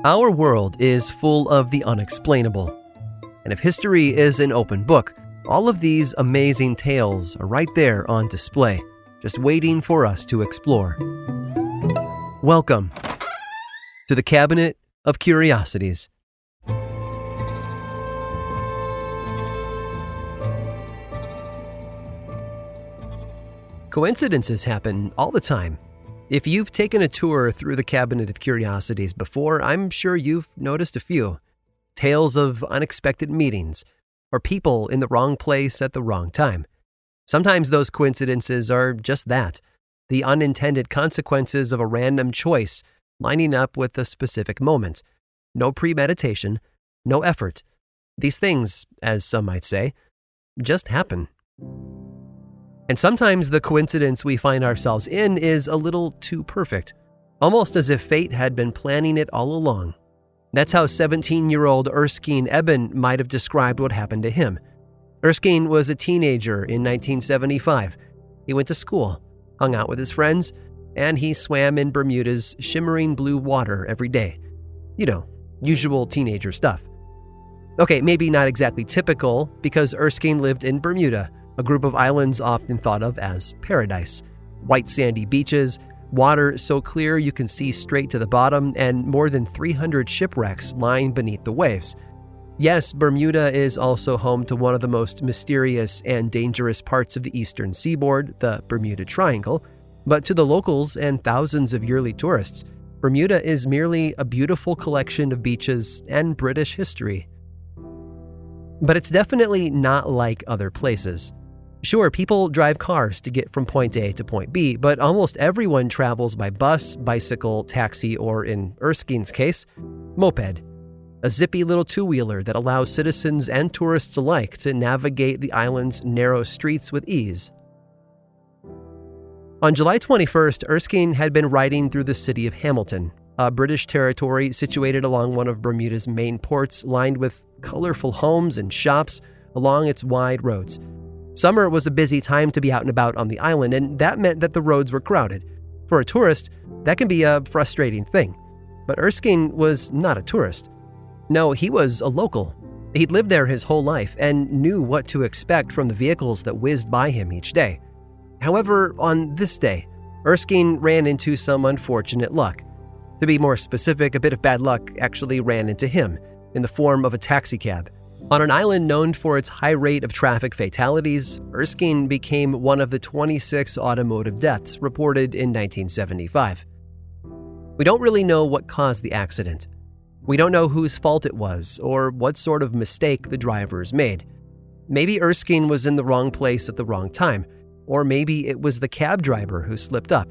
Our world is full of the unexplainable. And if history is an open book, all of these amazing tales are right there on display, just waiting for us to explore. Welcome to the Cabinet of Curiosities. Coincidences happen all the time. If you've taken a tour through the Cabinet of Curiosities before, I'm sure you've noticed a few. Tales of unexpected meetings, or people in the wrong place at the wrong time. Sometimes those coincidences are just that, the unintended consequences of a random choice lining up with a specific moment. No premeditation, no effort. These things, as some might say, just happen. And sometimes the coincidence we find ourselves in is a little too perfect, almost as if fate had been planning it all along. That's how 17-year-old Erskine Eben might have described what happened to him. Erskine was a teenager in 1975. He went to school, hung out with his friends, and he swam in Bermuda's shimmering blue water every day. You know, usual teenager stuff. Okay, maybe not exactly typical, because Erskine lived in Bermuda, a group of islands often thought of as paradise. White sandy beaches, water so clear you can see straight to the bottom, and more than 300 shipwrecks lying beneath the waves. Yes, Bermuda is also home to one of the most mysterious and dangerous parts of the eastern seaboard, the Bermuda Triangle. But to the locals and thousands of yearly tourists, Bermuda is merely a beautiful collection of beaches and British history. But it's definitely not like other places. Sure, people drive cars to get from point A to point B, but almost everyone travels by bus, bicycle, taxi, or in Erskine's case, moped. A zippy little two-wheeler that allows citizens and tourists alike to navigate the island's narrow streets with ease. On July 21st, Erskine had been riding through the city of Hamilton, a British territory situated along one of Bermuda's main ports, lined with colorful homes and shops along its wide roads. Summer was a busy time to be out and about on the island, and that meant that the roads were crowded. For a tourist, that can be a frustrating thing. But Erskine was not a tourist. No, he was a local. He'd lived there his whole life and knew what to expect from the vehicles that whizzed by him each day. However, on this day, Erskine ran into some unfortunate luck. To be more specific, a bit of bad luck actually ran into him, in the form of a taxicab. On an island known for its high rate of traffic fatalities, Erskine became one of the 26 automotive deaths reported in 1975. We don't really know what caused the accident. We don't know whose fault it was or what sort of mistake the drivers made. Maybe Erskine was in the wrong place at the wrong time, or maybe it was the cab driver who slipped up.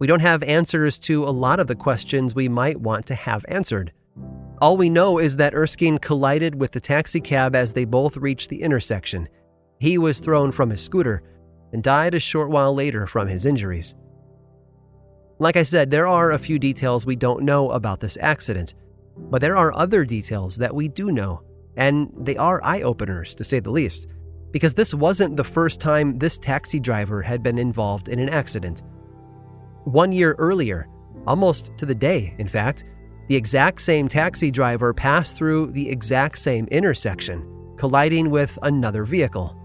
We don't have answers to a lot of the questions we might want to have answered. All we know is that Erskine collided with the taxicab as they both reached the intersection. He was thrown from his scooter and died a short while later from his injuries. Like I said, there are a few details we don't know about this accident, but there are other details that we do know, and they are eye-openers, to say the least, because this wasn't the first time this taxi driver had been involved in an accident. 1 year earlier, almost to the day, in fact, the exact same taxi driver passed through the exact same intersection, colliding with another vehicle.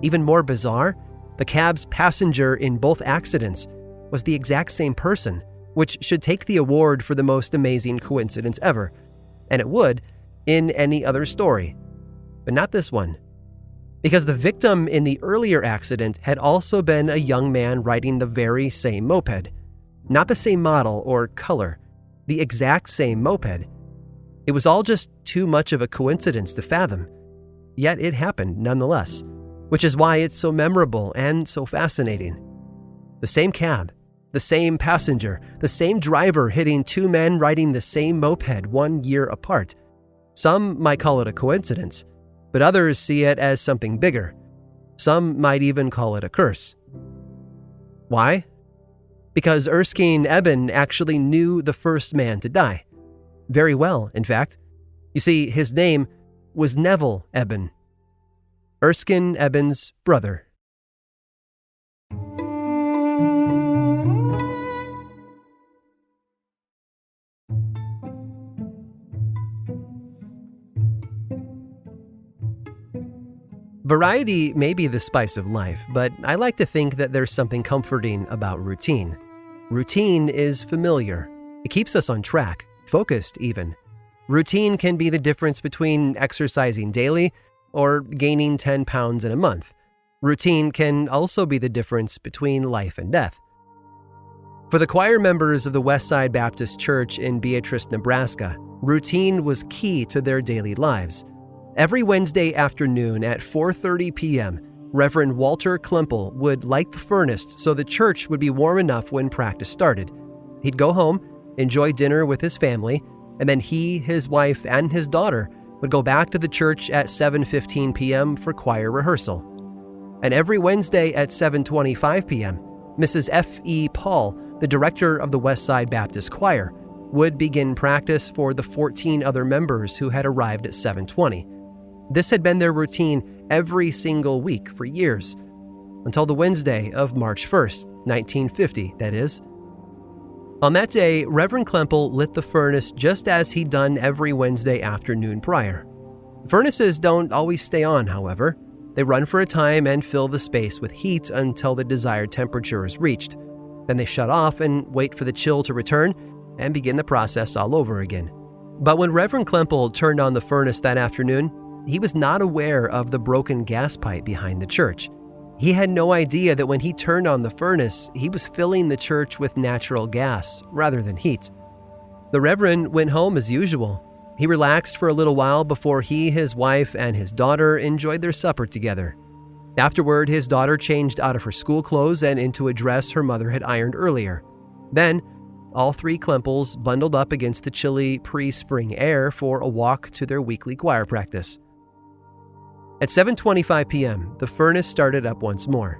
Even more bizarre, the cab's passenger in both accidents was the exact same person, which should take the award for the most amazing coincidence ever. And it would in any other story. But not this one. Because the victim in the earlier accident had also been a young man riding the very same moped. Not the same model or color. The exact same moped. It was all just too much of a coincidence to fathom. Yet it happened nonetheless, which is why it's so memorable and so fascinating. The same cab, the same passenger, the same driver hitting two men riding the same moped 1 year apart. Some might call it a coincidence, but others see it as something bigger. Some might even call it a curse. Why? Because Erskine Eben actually knew the first man to die. Very well, in fact. You see, his name was Neville Eben, Erskine Eben's brother. Variety may be the spice of life, but I like to think that there's something comforting about routine. Routine is familiar. It keeps us on track, focused even. Routine can be the difference between exercising daily or gaining 10 pounds in a month. Routine can also be the difference between life and death. For the choir members of the Westside Baptist Church in Beatrice, Nebraska, routine was key to their daily lives. Every Wednesday afternoon at 4:30 p.m., Reverend Walter Klempel would light the furnace so the church would be warm enough when practice started. He'd go home, enjoy dinner with his family, and then he, his wife, and his daughter would go back to the church at 7:15 p.m. for choir rehearsal. And every Wednesday at 7:25 p.m., Mrs. F.E. Paul, the director of the Westside Baptist Choir, would begin practice for the 14 other members who had arrived at 7:20. This had been their routine every single week for years, until the Wednesday of March 1st, 1950, that is. On that day, Reverend Klempel lit the furnace just as he'd done every Wednesday afternoon prior. Furnaces don't always stay on, however. They run for a time and fill the space with heat until the desired temperature is reached. Then they shut off and wait for the chill to return and begin the process all over again. But when Reverend Klempel turned on the furnace that afternoon, he was not aware of the broken gas pipe behind the church. He had no idea that when he turned on the furnace, he was filling the church with natural gas rather than heat. The Reverend went home as usual. He relaxed for a little while before he, his wife, and his daughter enjoyed their supper together. Afterward, his daughter changed out of her school clothes and into a dress her mother had ironed earlier. Then, all three Klempels bundled up against the chilly pre-spring air for a walk to their weekly choir practice. At 7:25 p.m., the furnace started up once more.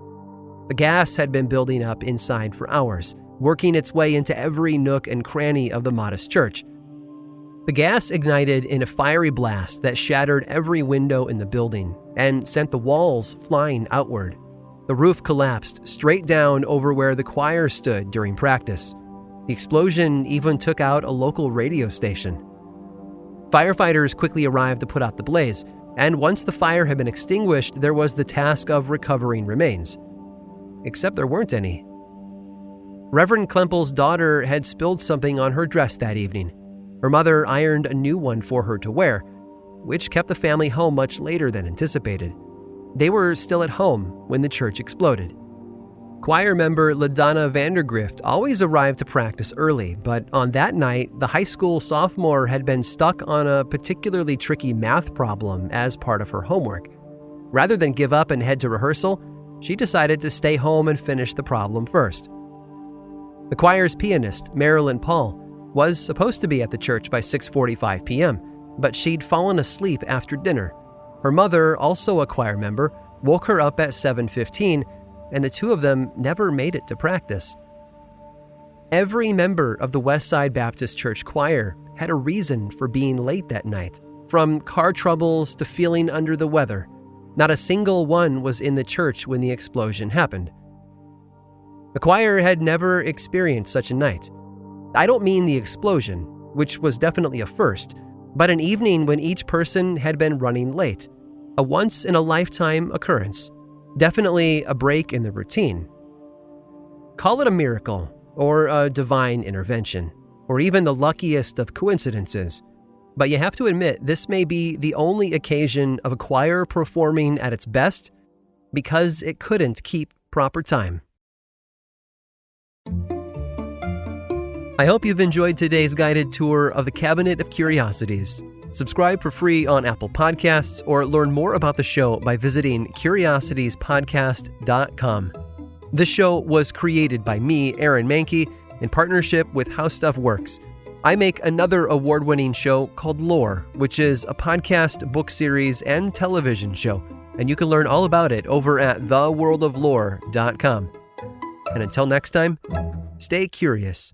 The gas had been building up inside for hours, working its way into every nook and cranny of the modest church. The gas ignited in a fiery blast that shattered every window in the building and sent the walls flying outward. The roof collapsed straight down over where the choir stood during practice. The explosion even took out a local radio station. Firefighters quickly arrived to put out the blaze, and once the fire had been extinguished, there was the task of recovering remains. Except there weren't any. Reverend Klempel's daughter had spilled something on her dress that evening. Her mother ironed a new one for her to wear, which kept the family home much later than anticipated. They were still at home when the church exploded. Choir member LaDonna Vandergrift always arrived to practice early, but on that night, the high school sophomore had been stuck on a particularly tricky math problem as part of her homework. Rather than give up and head to rehearsal, she decided to stay home and finish the problem first. The choir's pianist, Marilyn Paul, was supposed to be at the church by 6:45 p.m., but she'd fallen asleep after dinner. Her mother, also a choir member, woke her up at 7:15, and the two of them never made it to practice. Every member of the Westside Baptist Church choir had a reason for being late that night, from car troubles to feeling under the weather. Not a single one was in the church when the explosion happened. The choir had never experienced such a night. I don't mean the explosion, which was definitely a first, but an evening when each person had been running late, a once-in-a-lifetime occurrence. Definitely a break in the routine. Call it a miracle, or a divine intervention, or even the luckiest of coincidences. But you have to admit, this may be the only occasion of a choir performing at its best because it couldn't keep proper time. I hope you've enjoyed today's guided tour of the Cabinet of Curiosities. Subscribe for free on Apple Podcasts or learn more about the show by visiting curiositiespodcast.com. This show was created by me, Aaron Mahnke, in partnership with How Stuff Works. I make another award-winning show called Lore, which is a podcast, book series, and television show, and you can learn all about it over at theworldoflore.com. And until next time, stay curious.